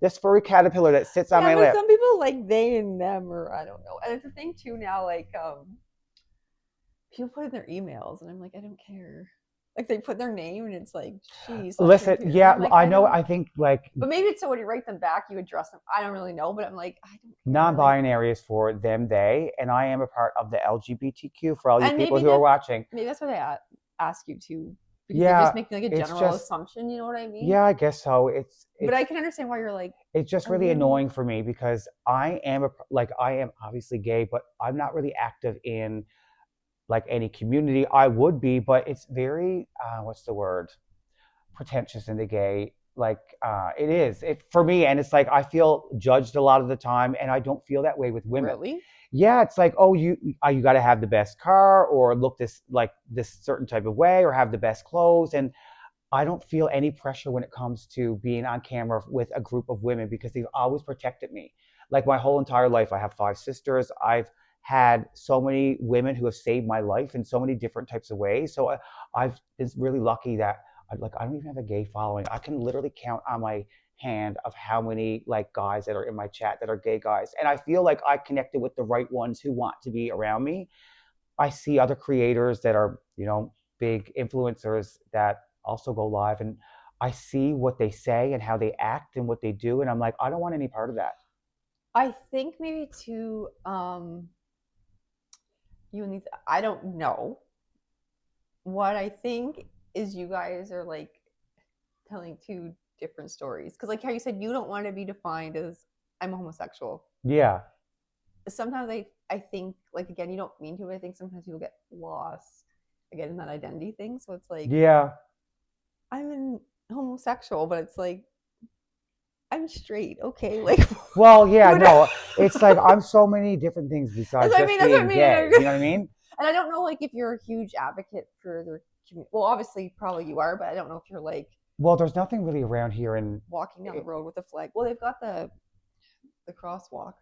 This furry caterpillar that sits on Yeah, my but lip. some people like they and them, or I don't know. And it's a thing too now. Like people put in their emails, and I'm like, I don't care. Like they put their name, and it's like, geez, that's Listen, weird. And yeah, I'm like, I I know. don't. I think like But maybe it's so when you write them back, you address them. I don't really know, but I'm like, I don't care. Like, non-binary is for them, they, and I am a part of the LGBTQ for all you and people who are watching. maybe that's why they ask you to, because they're Yeah, just making like a it's general just assumption. You know what I mean? yeah, I guess so. But I can understand why you're like, It's just are really you? annoying for me because I am obviously gay, but I'm not really active in like any community. I would be, but it's very what's the word? Pretentious in the gay. Like it is it for me, and it's like I feel judged a lot of the time, and I don't feel that way with women. Really? Yeah, it's like, oh, you got to have the best car or look this certain type of way or have the best clothes, and I don't feel any pressure when it comes to being on camera with a group of women because they've always protected me. Like my whole entire life, I have 5 sisters. I've had so many women who have saved my life in so many different types of ways. So I've been really lucky that I don't even have a gay following. I can literally count on my hand of how many like guys that are in my chat that are gay guys. And I feel like I connected with the right ones who want to be around me. I see other creators that are, big influencers that also go live, and I see what they say and how they act and what they do, and I'm like, I don't want any part of that. I think maybe too. You and these, I don't know. What I think is you guys are like telling two different stories. Because like how you said, you don't want to be defined as I'm homosexual. Yeah. Sometimes I think like again, you don't mean to, but I think sometimes people get lost again in that identity thing. So it's like Yeah. I'm an homosexual, but it's like I'm straight. Okay, like Well, yeah, what? no, it's like I'm so many different things besides just That's what I being mean. gay. You know what I mean? And I don't know like if you're a huge advocate for their community. Well, obviously, probably you are, but I don't know if you're like Well, there's nothing really around here in walking down the road with a flag. Well, they've got the crosswalk.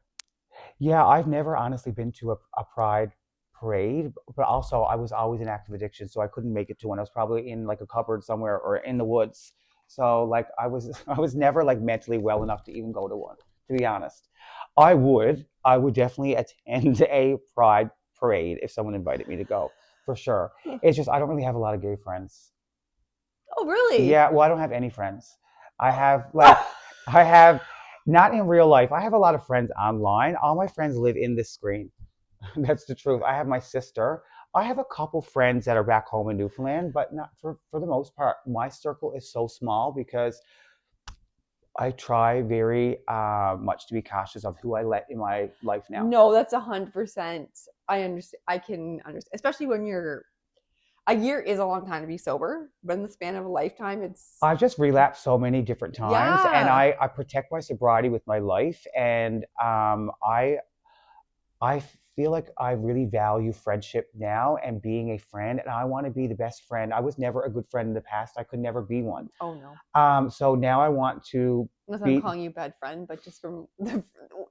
yeah, I've never honestly been to a pride parade, but also I was always in active addiction, so I couldn't make it to one. I was probably in like a cupboard somewhere or in the woods. So like I was I was never like mentally well enough to even go to one, to be honest. I would definitely attend a pride parade if someone invited me to go, for sure. It's just I don't really have a lot of gay friends. Oh, really? Yeah, well, I don't have any friends. I have I have not in real life. I have a lot of friends online. All my friends live in this screen. That's the truth. I have my sister. I have a couple friends that are back home in Newfoundland, but not for the most part. My circle is so small because I try very much to be cautious of who I let in my life now. No, that's 100%. I understand. I can understand, especially when you're. A year is a long time to be sober, but in the span of a lifetime, it's I've just relapsed so many different times, and yeah. I protect my sobriety with my life, and I feel like I really value friendship now and being a friend, and I want to be the best friend. I was never a good friend in the past. I could never be one. Oh no. So now I want to Unless I'm be. calling you a bad friend, but just from the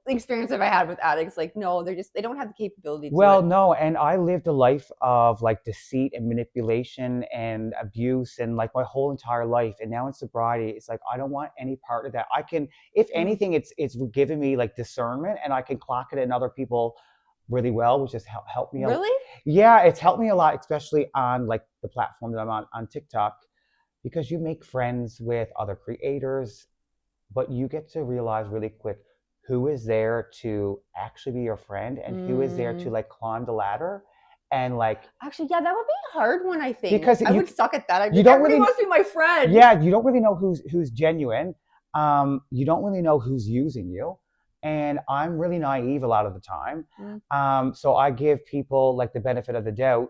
experience that I had with addicts, like no, they don't have the capability to do Well, it. no, and I lived a life of like deceit and manipulation and abuse and like my whole entire life. And now in sobriety, it's like I don't want any part of that. I can, if Mm. anything, it's given me like discernment, and I can clock it in other people really well, which has helped me. Really? Yeah, it's helped me a lot, especially on like the platform that I'm on TikTok, because you make friends with other creators, but you get to realize really quick who is there to actually be your friend and who is there to Mm. like climb the ladder and like Actually, yeah, that would be a hard one. I think because I would suck at that. I'd be you like, don't everybody really wants to be my friend. yeah, you don't really know who's genuine. You don't really know who's using you, and I'm really naive a lot of the time. Mm. So I give people like the benefit of the doubt.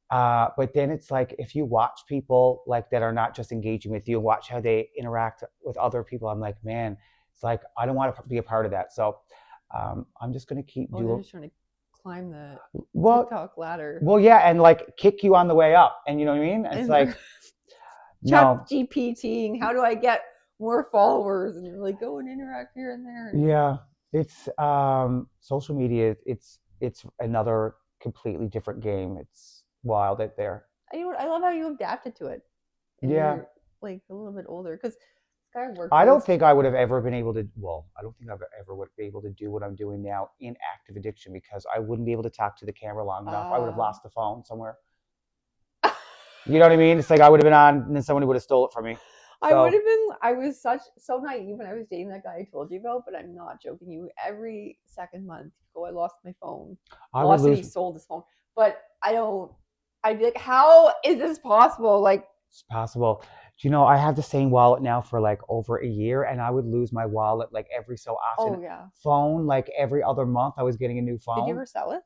But then it's like if you watch people like that are not just engaging with you, watch how they interact with other people. I'm like, man, it's like I don't want to be a part of that. So I'm just gonna keep Oh, they're doing just trying to climb the well. TikTok ladder. Well, yeah, and like kick you on the way up, and you know what I mean. It's And they're like chat no, GPTing. How do I get more followers? And they're like, go and interact here and there. And yeah, it's social media. It's another completely different game. It's wild out there. I love how you adapted to it, and Yeah, you're like a little bit older because this guy I worked I don't with. think I would have ever been able to. Well, I don't think I've ever would be able to do what I'm doing now in active addiction because I wouldn't be able to talk to the camera long enough. I would have Uh, lost the phone somewhere. You know what I mean? It's like I would have been on, and then somebody would have stole it from me. I would So have been. I was so naive when I was dating that guy I told you about, but I'm not joking you. Every second month, oh, I lost my phone. I would Lost it. lose. He sold his phone, but I don't. I'd be like, how is this possible? Like, It's possible. Do you know I have the same wallet now for like over a year, and I would lose my wallet like every so often. oh yeah. Phone like every other month, I was getting a new Did you phone. ever sell it?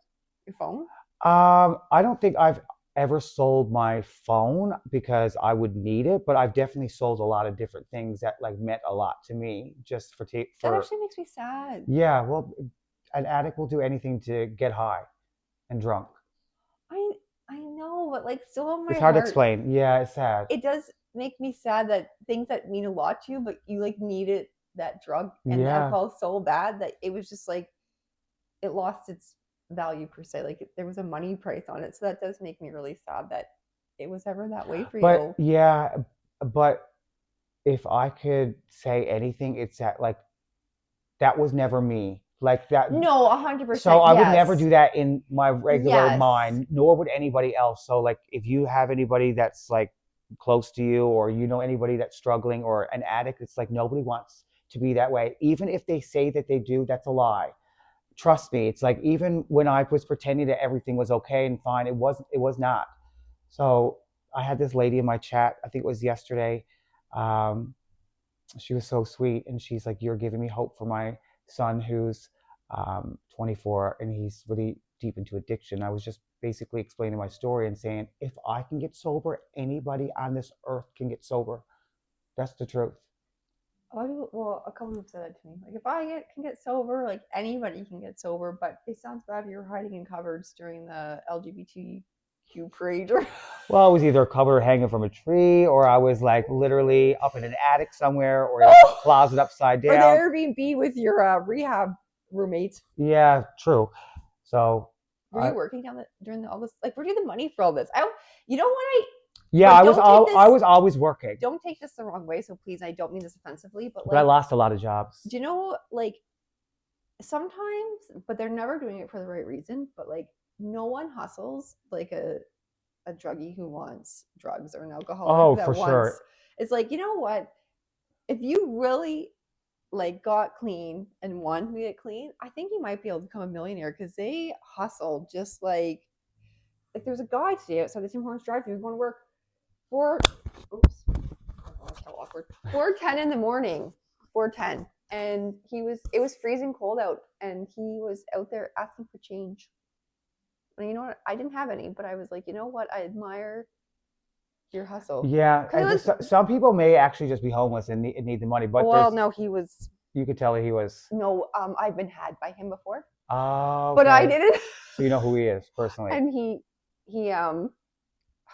Your phone? I don't think I've ever sold my phone because I would need it, but I've definitely sold a lot of different things that like meant a lot to me just for That for actually makes me sad. yeah, well, an addict will do anything to get high and drunk. I I know, but like still in It's my hard to heart, explain. Yeah, it's sad. it does make me sad that things that mean a lot to you, but you like needed that drug and the Yeah, alcohol so bad that it was just like it lost its value per se. Like there was a money price on it. So that does make me really sad that it was ever that way for but you. yeah, but if I could say anything, it's that like that was never me. Like that. No, So 100%. I would never Yes. do that in my regular Yes. mind, nor would anybody else. So like if you have anybody that's like close to you or you know anybody that's struggling or an addict, it's like nobody wants to be that way. Even if they say that they do, that's a lie. Trust me. It's like even when I was pretending that everything was okay and fine, it was not. So I had this lady in my chat, I think it was yesterday. Um, she was so sweet, and she's like, "You're giving me hope for my son who's 24 and he's really deep into addiction." I was just basically explaining my story and saying, if I can get sober, anybody on this earth can get sober. That's the truth. A lot of people, well, a couple people said that to me. Like, if can get sober, like anybody can get sober. But it sounds bad if you're hiding in cupboards during the LGBTQ parade. Or Well, I was either covered hanging from a tree, or I was like literally up in an attic somewhere, or in a the closet upside down. Airbnb with your rehab roommates. Yeah, true. So, Were you I working during all this? Like, where do you the money for all this? You don't want yeah, like, don't take I this. was always working, Don't take this the wrong way. So please, I don't mean this offensively, but but I like, lost a lot of jobs. do you know, like sometimes, but they're never doing it for the right reason. But like, no one hustles like a druggie who wants drugs or an alcoholic Oh, that for wants. sure. It's like, you know what? If you really like got clean and wanted to get clean, I think you might be able to become a millionaire because they hustle just like there's a guy today outside the Tim Hortons drive-thru going to work for oops, oh, that's so awkward. 4:10 in the morning, 4:10, and it was freezing cold out, and he was out there asking for change. And you know what? I didn't have any, but I was like, you know what? I admire your hustle. Yeah, 'Cause it was, some people may actually just be homeless and need the money, but well, there's no, he was, you could tell that he was. no, I've been had by him before, Oh, but I okay. didn't. So you know who he is personally. And he, my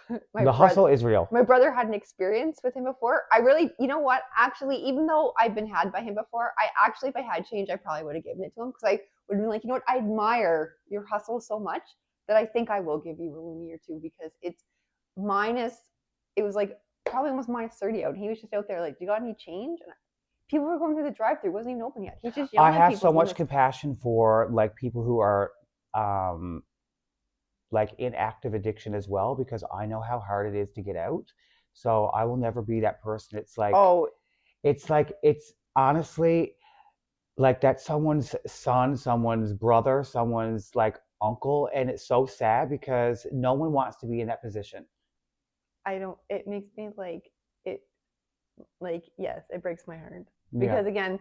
The brother, hustle is real. my brother had an experience with him before. I really, you know what? Actually, even though I've been had by him before, I actually, if I had change, I probably would have given it to him because I would have been like, you know what? I admire your hustle so much that I think I will give you a loony or two because it's minus. It was like probably almost minus 30 out. And he was just out there like, "Do you got any change?" And people were going through the drive-through. It wasn't even open yet. He's just I yelling at have so people. much compassion for like people who are um like in active addiction as well because I know how hard it is to get out. So I will never be that person. Oh, It's honestly like that's someone's son, someone's brother, someone's like uncle, and it's so sad because no one wants to be in that position. I don't. It makes me it. Like yes, it breaks my heart Yeah. because again,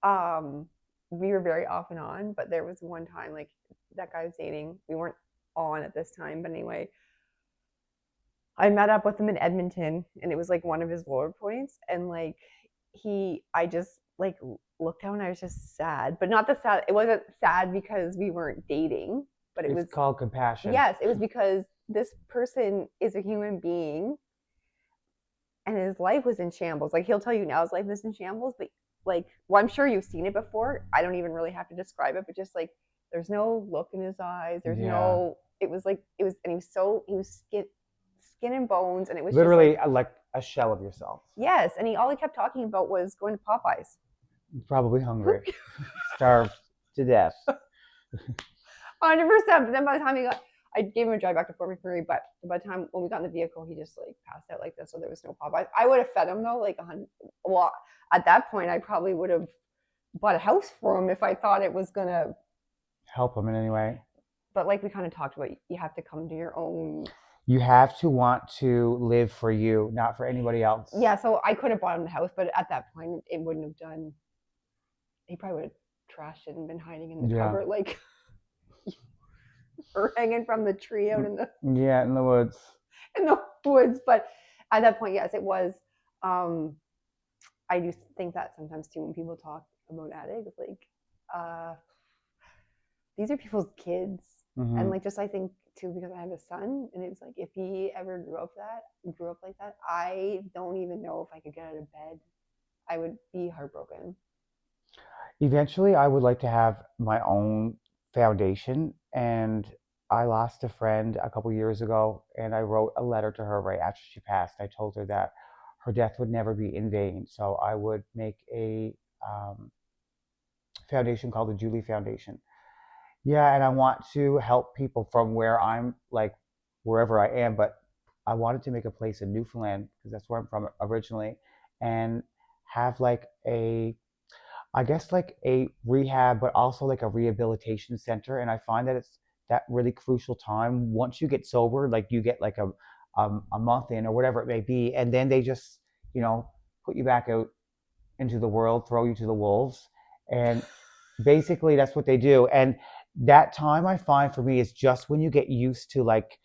um, we were very off and on, but there was one time like that guy was dating. We weren't on at this time, but anyway, I met up with him in Edmonton, and it was like one of his lower points, and like I just like looked down, and I was just sad, but not the sad. It wasn't sad because we weren't dating, but it It's was called compassion. yes, it was because this person is a human being and his life was in shambles. Like he'll tell you now his life is in shambles, but like, well, I'm sure you've seen it before. I don't even really have to describe it, but just like there's no look in his eyes. There's Yeah. no. It was like it was, and he was skin and bones, and it was Literally just like a shell of yourself. yes. And all he kept talking about was going to Popeyes. Probably hungry, starved to death. 100%. But then by the time I gave him a drive back to Fort McMurray, but by the time when we got in the vehicle, he just like passed out like this. So there was no Popeyes. I would have fed him though, like 100. Well, at that point, I probably would have bought a house for him if I thought it was gonna help him in any way. But like we kind of talked about, you have to come to your own. You have to want to live for you, not for anybody else. Yeah, so I could have bought him the house, but at that point, it wouldn't have done. He probably would have trashed it and been hiding in the cupboard, like or hanging from the tree out in the in the woods. In the woods, but at that point, yes, it was. I do think that sometimes too when people talk about addicts, like these are people's kids, and like just I think too because I have a son, and it's like if he ever grew up like that, I don't even know if I could get out of bed. I would be heartbroken. Eventually, I would like to have my own foundation, and I lost a friend a couple years ago, and I wrote a letter to her right after she passed. I told her that her death would never be in vain, so I would make a foundation called the Julie Foundation. Yeah, and I want to help people from where I'm, like wherever I am, but I wanted to make a place in Newfoundland because that's where I'm from originally, and have like I guess like a rehab, but also like a rehabilitation center. And I find that it's that really crucial time once you get sober, like you get like a month in or whatever it may be, and then they just put you back out into the world, throw you to the wolves, and basically that's what they do. And that time I find for me is just when you get used to like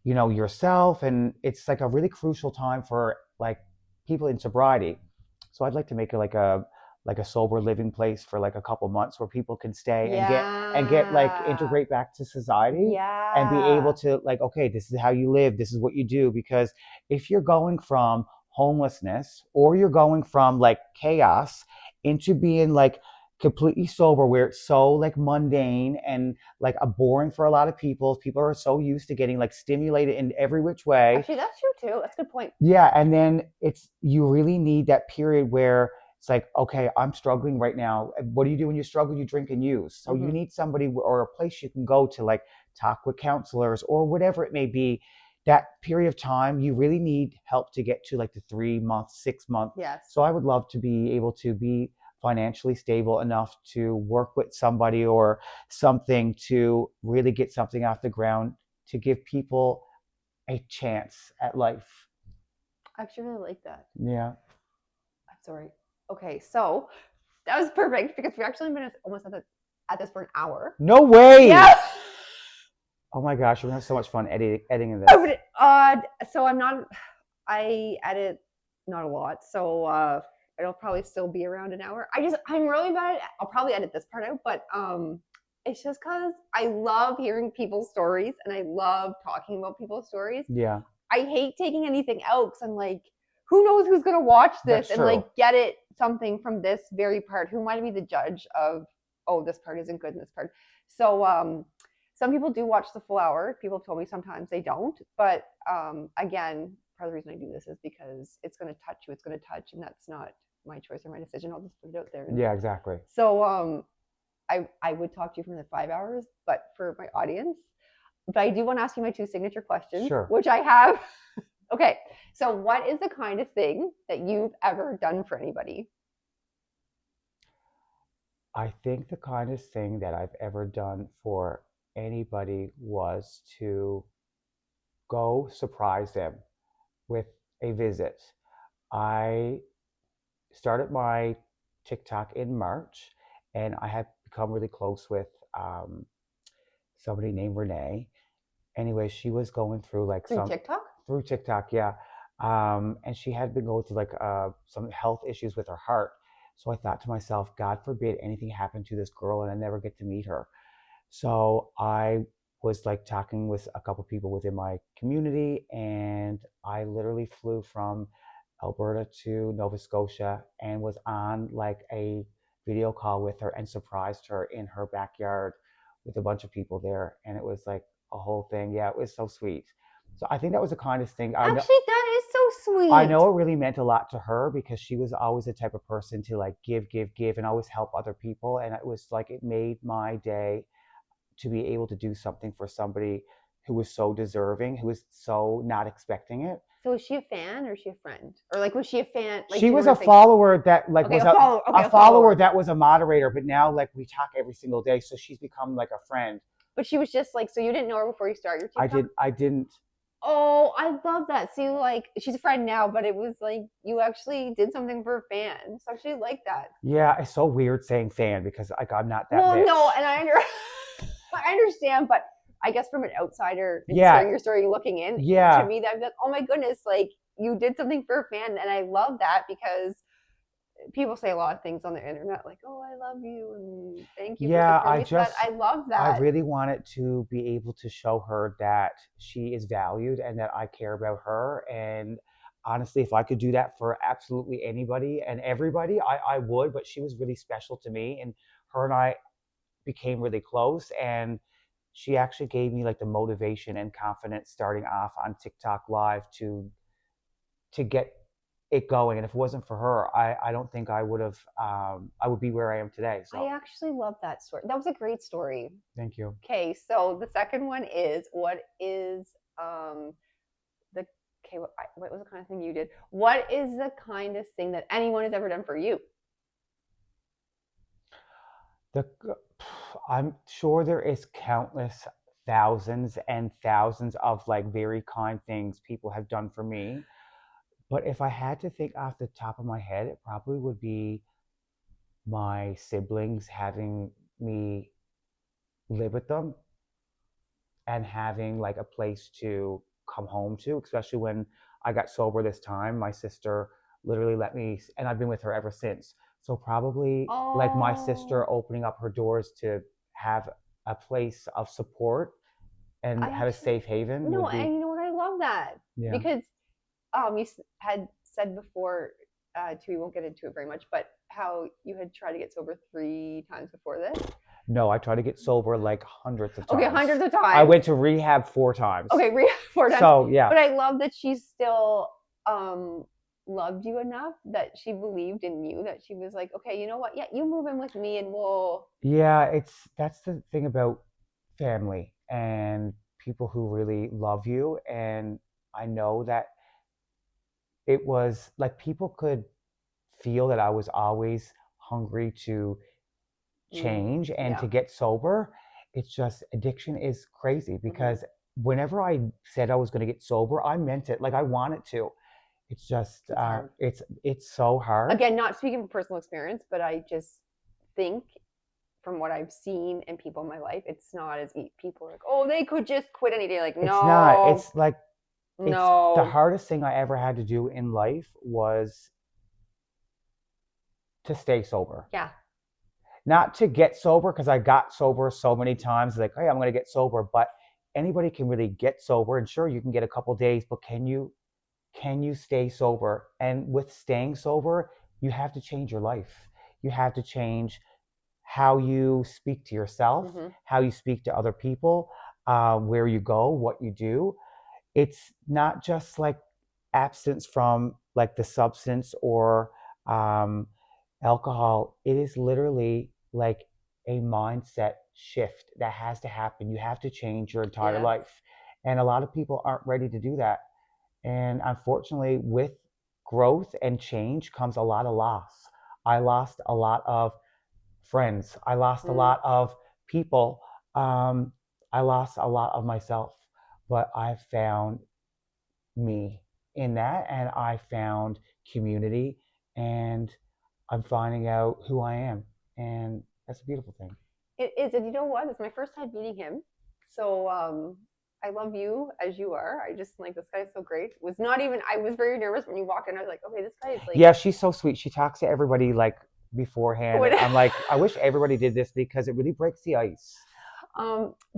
yourself, and it's like a really crucial time for like people in sobriety. So I'd like to make it like a sober living place for like a couple months where people can stay and get like integrate back to society and be able to like, okay, this is how you live, this is what you do. Because if you're going from homelessness or you're going from like chaos into being like completely sober where it's so like mundane and like a boring for a lot of people are so used to getting like stimulated in every which way. Actually, that's true too. That's a good point. Yeah, and then you really need that period where it's like, okay, I'm struggling right now. What do you do when you struggle? You drink and use. So you need somebody or a place you can go to like talk with counselors or whatever it may be. That period of time, you really need help to get to like the 3 months, 6 months. Yes. So I would love to be able to be financially stable enough to work with somebody or something to really get something off the ground to give people a chance at life. I actually really like that. Yeah. I'm sorry. Okay, so that was perfect because we've actually been almost at this for an hour. No way. Yeah. Oh my gosh, we're gonna have so much fun editing I this. would, so I'm not, I edit not a lot. So it'll probably still be around an hour. I'm really bad at, I'll probably edit this part out, but it's just because I love hearing people's stories and I love talking about people's stories. Yeah, I hate taking anything out because I'm like, who knows who's gonna watch this that's and true. like get it something from this very part? Who might be the judge of, oh, this part isn't good in this part? So some people do watch the full hour. People have told me sometimes they don't, but again, part of the reason I do this is because it's gonna touch you. It's gonna touch, and that's not my choice or my decision. I'll just put it out there. Yeah, exactly. So I would talk to you for the 5 hours, but for my audience, but I do want to ask you my two signature questions, Sure. which I have. Okay, so what is the kindest thing that you've ever done for anybody? I think the kindest thing that I've ever done for anybody was to go surprise them with a visit. I started my TikTok in March, and I had become really close with somebody named Renee. Anyway, she was going through like Through TikTok? through TikTok, yeah. And she had been going through like some health issues with her heart. So I thought to myself, God forbid anything happened to this girl and I never get to meet her. So I was like talking with a couple people within my community, and I literally flew from Alberta to Nova Scotia and was on like a video call with her and surprised her in her backyard with a bunch of people there. And it was like a whole thing. Yeah, it was so sweet. So I think that was the kindest thing. Actually, that is so I sweet. know it really meant a lot to her because she was always the type of person to like give, and always help other people. And it was like it made my day to be able to do something for somebody who was so deserving, who was so not expecting it. So is she a fan or is she a friend? Or like was she a fan? Like She do you know was what a I'm saying? follower that like Okay, was a follower. Okay, a a follower follower. that was a moderator, but now like we talk every single day, so she's become like a friend. But she was just like, so you didn't know her before you started your I TikTok? didn't. Oh, I love that. See, like she's a friend now, but it was like you actually did something for a fan. So I actually like that. Yeah, it's so weird saying fan because like I'm not that Well, no, bitch. and I understand, but I guess from an outsider and Yeah, hearing your story, looking in, to yeah, me, that'd be like, oh my goodness, like you did something for a fan, and I love that because people say a lot of things on the internet, like, oh, I love you and thank you for yeah. supporting me. So that I love I that. really wanted to be able to show her that she is valued and that I care about her. And honestly, if I could do that for absolutely anybody and everybody, I would. But she was really special to me, and her and I became really close. And she actually gave me like the motivation and confidence starting off on TikTok Live to get it going. And if it wasn't for her, I don't think I would have I would be where I am today. I So actually love that story. That was a great story. thank you. Okay, so the second one is what is um the okay what was the kind of thing you did? What is the kindest thing that anyone has ever done for you? The I'm sure there is countless thousands and thousands of like very kind things people have done for me. But if I had to think off the top of my head, it probably would be my siblings having me live with them and having like a place to come home to, especially when I got sober this time. My sister literally let me, and I've been with her ever since. So probably like my Oh, sister opening up her doors to have a place of support and I have a actually safe haven no, would and be, you know what? I love that yeah. because you had said before too. We won't get into it very much, but how you had tried to get sober 3 times before this. No, I try to get sober like hundreds of Okay, times. hundreds of I times. went to rehab 4 times. Okay, 4 times. So yeah, But I love that she still um loved you enough that she believed in you. That she was like, okay, you know what? Yeah, you move in with me, and we'll. yeah, that's the thing about family and people who really love you. And I know that it was like people could feel that I was always hungry to change and Yeah. to get sober. It's just addiction is crazy Mm-hmm. because whenever I said I was going to get sober, I meant it. Like I wanted to. It's just It's hard. it's so hard. Again, not speaking from personal experience, but I just think from what I've seen in people in my life, it's not as easy. People are like, oh, they could just quit any day. Like, It's not. no, It's like it's the no. hardest thing I ever had to do in life was to stay sober. Yeah. Not to get sober, because I got sober so many times, like, hey, I'm going to get sober, but anybody can really get sober, and sure, you can get a couple days, but can you stay sober? And with staying sober, you have to change your life. You have to change how you speak to yourself, Mm-hmm. how you speak to other people, where you go, what you do. It's not just like absence from like the substance or um, alcohol. It is literally like a mindset shift that has to happen. You have to change your entire Yeah. life. And a lot of people aren't ready to do that. And unfortunately, with growth and change comes a lot of loss. I lost a lot of friends. I lost a lot of people. Um, I lost a lot of myself. But I found me in that, and I found community, and I'm finding out who I am. And that's a beautiful thing. It is, and you know what? It's my first time meeting him. So I love you as you are. I just like this guy's so great. Was not even I was very nervous when you walked in. I was like, okay, this guy is like Yeah, she's so sweet. She talks to everybody like beforehand. what I'm like, I wish everybody did this because it really breaks the ice.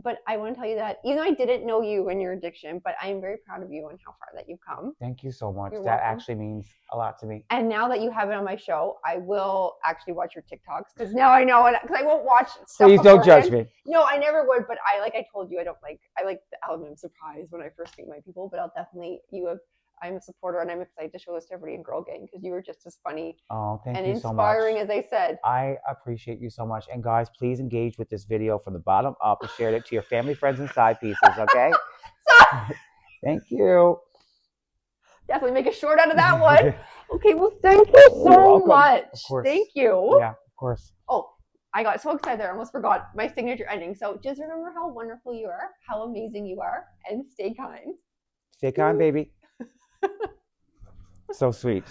But I want to tell you that even though I didn't know you and your addiction, but I am very proud of you and how far that you've come. Thank you so much. You're That welcome. actually means a lot to me. And now that you have it on my show, I will actually watch your TikToks because now I know it. Because I won't watch stuff. Please don't judge beforehand. me. No, I never would. But I told you, I like the element of surprise when I first meet my people. But I'll definitely I'm a supporter and I'm excited to show this to everybody in Girl Gang because you were just as funny Thank and you so inspiring much. as I said. I appreciate you so much. And guys, please engage with this video from the bottom up and share it to your family, friends, and side pieces, okay? Thank you. Definitely make a short out of that one. Okay, well, thank you so much. Of course. Thank you. Yeah, of course. Oh, I got so excited there. I almost forgot my signature ending. So just remember how wonderful you are, how amazing you are, and stay kind. Stay kind, baby. So sweet.